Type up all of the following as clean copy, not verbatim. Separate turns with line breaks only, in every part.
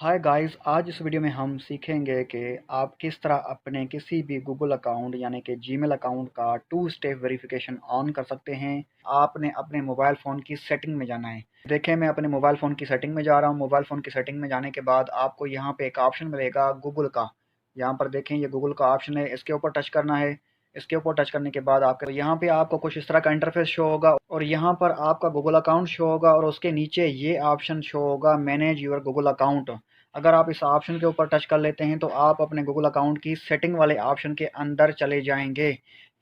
Hi guys, आज इस video में हम सीखेंगे कि आप किस तरह अपने किसी भी गूगल अकाउंट यानी कि जीमेल अकाउंट का टू स्टेप वेरिफिकेशन ऑन कर सकते हैं। आपने अपने मोबाइल फ़ोन की सेटिंग में जाना है। देखें, मैं अपने मोबाइल फ़ोन की सेटिंग में जा रहा हूँ। मोबाइल फ़ोन की सेटिंग में जाने के बाद आपको यहाँ पे एक ऑप्शन मिलेगा गूगल का। यहाँ पर देखें, ये गूगल का ऑप्शन है, इसके ऊपर टच करना है। इसके ऊपर टच करने के बाद आपके यहाँ पे आपको कुछ इस तरह का इंटरफेस शो होगा और यहाँ पर आपका गूगल अकाउंट शो होगा और उसके नीचे ये ऑप्शन शो होगा मैनेज योर गूगल अकाउंट। अगर आप इस ऑप्शन के ऊपर टच कर लेते हैं तो आप अपने गूगल अकाउंट की सेटिंग वाले ऑप्शन के अंदर चले जाएंगे।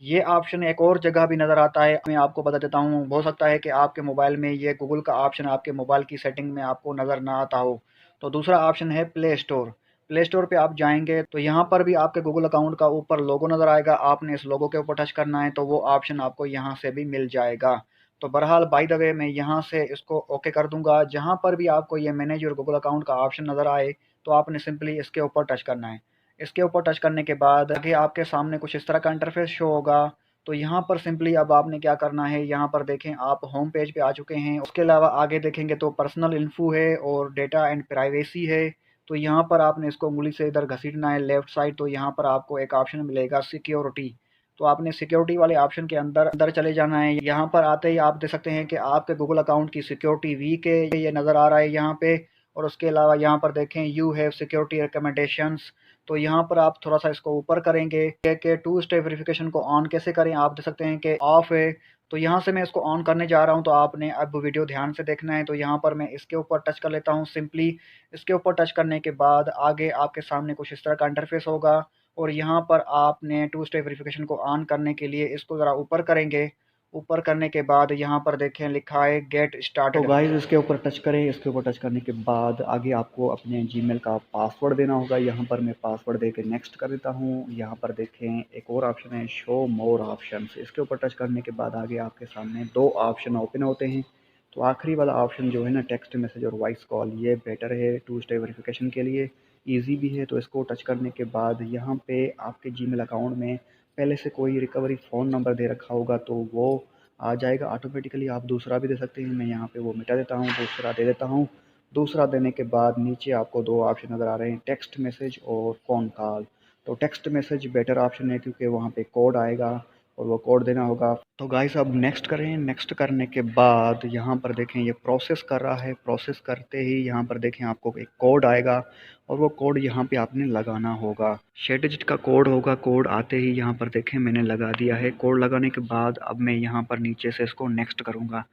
ये ऑप्शन एक और जगह भी नज़र आता है, मैं आपको बता देता हूँ। हो सकता है कि आपके मोबाइल में ये गूगल का ऑप्शन आपके मोबाइल की सेटिंग में आपको नज़र ना आता हो। तो दूसरा ऑप्शन है प्ले स्टोर। प्ले स्टोर पे आप जाएंगे तो यहाँ पर भी आपके गूगल अकाउंट का ऊपर लोगो नज़र आएगा। आपने इस लोगो के ऊपर टच करना है तो वो ऑप्शन आपको यहाँ से भी मिल जाएगा। तो बहरहाल बाय द वे मैं यहाँ से इसको ओके कर दूंगा। जहाँ पर भी आपको ये मैनेज योर गूगल अकाउंट का ऑप्शन नज़र आए तो आपने सिंपली इसके ऊपर टच करना है। इसके ऊपर टच करने के बाद आगे आपके सामने कुछ इस तरह का इंटरफेस शो होगा। तो यहाँ पर सिंपली अब आपने क्या करना है, यहाँ पर देखें आप होम पेज पे आ चुके हैं। उसके अलावा आगे देखेंगे तो पर्सनल इन्फो है और डेटा एंड प्राइवेसी है। तो यहाँ पर आपने इसको उंगली से इधर घसीटना है लेफ्ट साइड। तो यहाँ पर आपको एक ऑप्शन मिलेगा सिक्योरिटी। तो आपने सिक्योरिटी वाले ऑप्शन के अंदर अंदर चले जाना है। यहाँ पर आते ही आप देख सकते हैं कि आपके गूगल अकाउंट की सिक्योरिटी वीक है, ये नज़र आ रहा है यहाँ पे। और उसके अलावा यहाँ पर देखें यू हैव सिक्योरिटी रिकमेंडेशंस। तो यहाँ पर आप थोड़ा सा इसको ऊपर करेंगे कि टू स्टेप वेरिफिकेशन को ऑन कैसे करें। आप देख सकते हैं कि ऑफ है। तो यहाँ से मैं इसको ऑन करने जा रहा हूँ, तो आपने अब वीडियो ध्यान से देखना है। तो यहाँ पर मैं इसके ऊपर टच कर लेता हूँ सिंपली। इसके ऊपर टच करने के बाद आगे आपके सामने कुछ इस तरह का इंटरफेस होगा और यहाँ पर आपने टू स्टेप वेरिफिकेशन को ऑन करने के लिए इसको ज़रा ऊपर करेंगे। ऊपर करने के बाद यहाँ पर देखें लिखा है गेट स्टार्टेड। तो गाइस इसके ऊपर टच करें। इसके ऊपर टच करने के बाद आगे आपको अपने जीमेल का पासवर्ड देना होगा। यहाँ पर मैं पासवर्ड दे के नेक्स्ट कर देता हूँ। यहाँ पर देखें एक और ऑप्शन है शो मोर ऑप्शंस। इसके ऊपर टच करने के बाद आगे आपके सामने दो ऑप्शन ओपन होते हैं। तो आखिरी वाला ऑप्शन जो है ना, टेक्स्ट मैसेज और वॉइस कॉल, ये बेटर है टू स्टेप वेरिफिकेशन के लिए, ईजी भी है। तो इसको टच करने के बाद यहाँ पे आपके जीमेल अकाउंट में पहले से कोई रिकवरी फ़ोन नंबर दे रखा होगा तो वो आ जाएगा ऑटोमेटिकली। आप दूसरा भी दे सकते हैं, मैं यहाँ पे वो मिटा देता हूँ, दूसरा दे देता हूँ। दूसरा देने के बाद नीचे आपको दो ऑप्शन नज़र आ रहे हैं, टेक्स्ट मैसेज और फ़ोन कॉल। तो टेक्स्ट मैसेज बेटर ऑप्शन है क्योंकि वहाँ पे कोड आएगा और वो कोड देना होगा। तो गाइस अब नेक्स्ट करें। नेक्स्ट करने के बाद यहाँ पर देखें ये प्रोसेस कर रहा है। प्रोसेस करते ही यहाँ पर देखें आपको एक कोड आएगा और वो कोड यहाँ पे आपने लगाना होगा। 6 डिजिट का कोड होगा। कोड आते ही यहाँ पर देखें मैंने लगा दिया है। कोड लगाने के बाद अब मैं यहाँ पर नीचे से इसको नेक्स्ट करूँगा।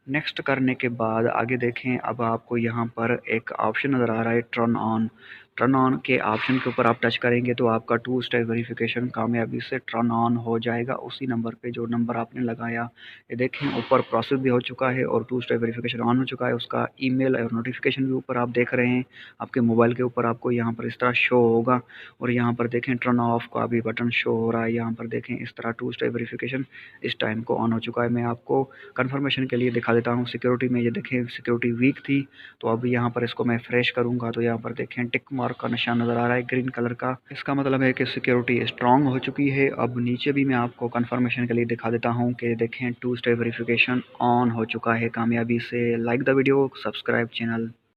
नेक्स्ट करने के बाद आगे देखें, अब आपको यहाँ पर एक ऑप्शन नज़र आ रहा है टर्न ऑन। टर्न ऑन के ऑप्शन के ऊपर आप टच करेंगे तो आपका टू स्टेप वेरिफिकेशन कामयाबी से टर्न ऑन हो जाएगा उसी नंबर पे जो नंबर आपने लगाया। ये देखें ऊपर प्रोसेस भी हो चुका है और टू स्टेप वेरिफिकेशन ऑन हो चुका है। उसका ईमेल और नोटिफिकेशन भी ऊपर आप देख रहे हैं। आपके मोबाइल के ऊपर आपको यहाँ पर इस तरह शो होगा और यहाँ पर देखें टर्न ऑफ का भी बटन शो हो रहा है। यहाँ पर देखें इस तरह टू स्टेप वेरिफिकेशन इस टाइम को ऑन हो चुका है। मैं आपको कंफर्मेशन के लिए दिखा देता हूँ। सिक्योरिटी में ये देखें सिक्योरिटी वीक थी, तो अब यहाँ पर इसको मैं फ्रेश करूँगा तो यहाँ पर देखें टिक मार्क का निशान नज़र आ रहा है ग्रीन कलर का। इसका मतलब है कि सिक्योरिटी स्ट्रांग हो चुकी है। अब नीचे भी मैं आपको कंफर्मेशन के लिए दिखा देता हूँ कि देखें टू स्टेप वेरिफिकेशन ऑन हो चुका है कामयाबी से। Like the video, subscribe channel.